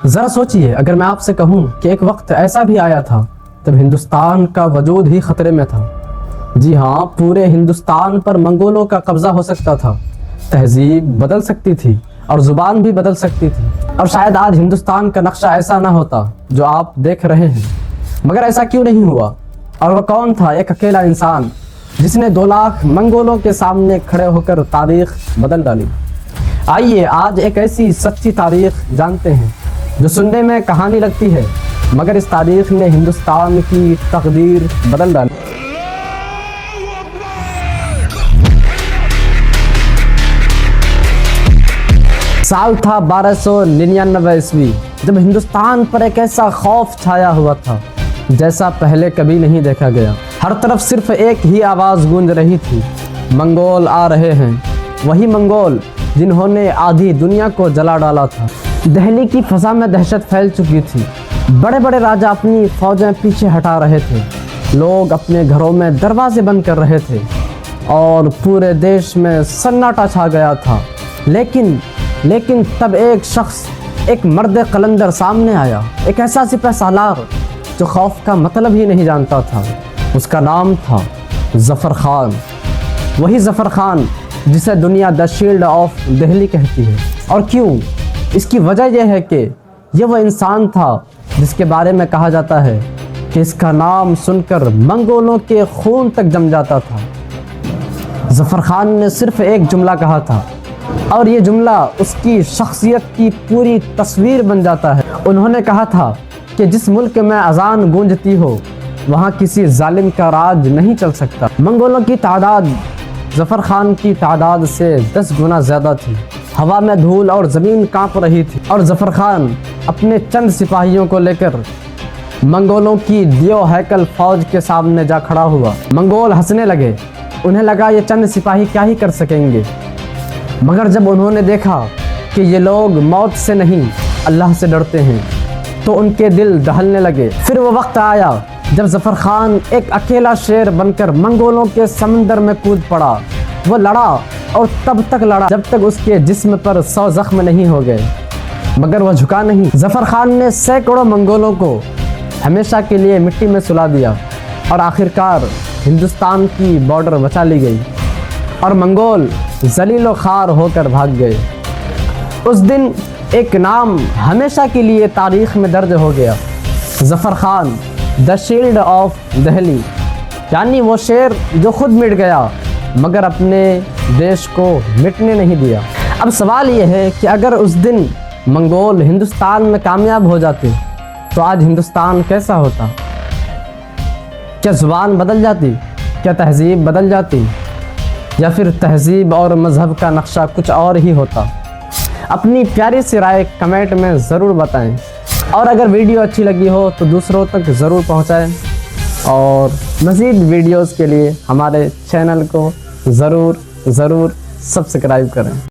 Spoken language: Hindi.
जरा सोचिए, अगर मैं आपसे कहूं कि एक वक्त ऐसा भी आया था तब हिंदुस्तान का वजूद ही खतरे में था। जी हाँ, पूरे हिंदुस्तान पर मंगोलों का कब्जा हो सकता था, तहजीब बदल सकती थी और जुबान भी बदल सकती थी, और शायद आज हिंदुस्तान का नक्शा ऐसा ना होता जो आप देख रहे हैं। मगर ऐसा क्यों नहीं हुआ? और वह कौन था एक अकेला इंसान जिसने 2 लाख मंगोलों के सामने खड़े होकर तारीख बदल डाली? आइए आज एक ऐसी सच्ची तारीख जानते हैं जो सुनने में कहानी लगती है, मगर इस तारीख ने हिंदुस्तान की तकदीर बदल डाली। साल था 1299 ईस्वी, जब हिंदुस्तान पर एक ऐसा खौफ छाया हुआ था जैसा पहले कभी नहीं देखा गया। हर तरफ सिर्फ एक ही आवाज़ गूंज रही थी, मंगोल आ रहे हैं। वही मंगोल जिन्होंने आधी दुनिया को जला डाला था। दिल्ली की फ़ज़ा में दहशत फैल चुकी थी। बड़े बड़े राजा अपनी फ़ौजें पीछे हटा रहे थे, लोग अपने घरों में दरवाजे बंद कर रहे थे और पूरे देश में सन्नाटा छा गया था। लेकिन तब एक शख्स, एक मर्द कलंदर सामने आया, एक ऐसा सिपह सालार जो खौफ का मतलब ही नहीं जानता था। उसका नाम था ज़फ़र खान। वही ज़फ़र खान जिसे दुनिया द शील्ड ऑफ दिल्ली कहती है। और क्यों? इसकी वजह यह है कि यह वह इंसान था जिसके बारे में कहा जाता है कि इसका नाम सुनकर मंगोलों के खून तक जम जाता था। ज़फ़र खान ने सिर्फ एक जुमला कहा था और ये जुमला उसकी शख्सियत की पूरी तस्वीर बन जाता है। उन्होंने कहा था कि जिस मुल्क में अजान गूंजती हो वहाँ किसी जालिम का राज नहीं चल सकता। मंगोलों की तादाद ज़फ़र खान की तादाद से 10 गुना ज़्यादा थी। हवा में धूल और ज़मीन कांप रही थी और ज़फ़र खान अपने चंद सिपाहियों को लेकर मंगोलों की दियो हैकल फौज के सामने जा खड़ा हुआ। मंगोल हंसने लगे। उन्हें लगा ये चंद सिपाही क्या ही कर सकेंगे, मगर जब उन्होंने देखा कि ये लोग मौत से नहीं अल्लाह से डरते हैं तो उनके दिल दहलने लगे। फिर वो वक्त आया जब ज़फ़र खान एक अकेला शेर बनकर मंगोलों के समंदर में कूद पड़ा। वो लड़ा और तब तक लड़ा जब तक उसके जिस्म पर 100 ज़ख्म नहीं हो गए, मगर वह झुका नहीं। ज़फ़र खान ने सैकड़ों मंगोलों को हमेशा के लिए मिट्टी में सुला दिया और आखिरकार हिंदुस्तान की बॉर्डर बचा ली गई और मंगोल ज़लील ख़ार होकर भाग गए। उस दिन एक नाम हमेशा के लिए तारीख़ में दर्ज हो गया, Zafar Khan the shield of Delhi, यानी वो शेर जो खुद मिट गया मगर अपने देश को मिटने नहीं दिया। अब सवाल ये है कि अगर उस दिन मंगोल हिंदुस्तान में कामयाब हो जाते तो आज हिंदुस्तान कैसा होता? क्या ज़ुबान बदल जाती? क्या तहज़ीब बदल जाती? या फिर तहज़ीब और मज़हब का नक्शा कुछ और ही होता? अपनी प्यारी सी राय कमेंट में ज़रूर बताएं और अगर वीडियो अच्छी लगी हो तो दूसरों तक ज़रूर पहुंचाएं और मज़ीद वीडियोस के लिए हमारे चैनल को ज़रूर सब्सक्राइब करें।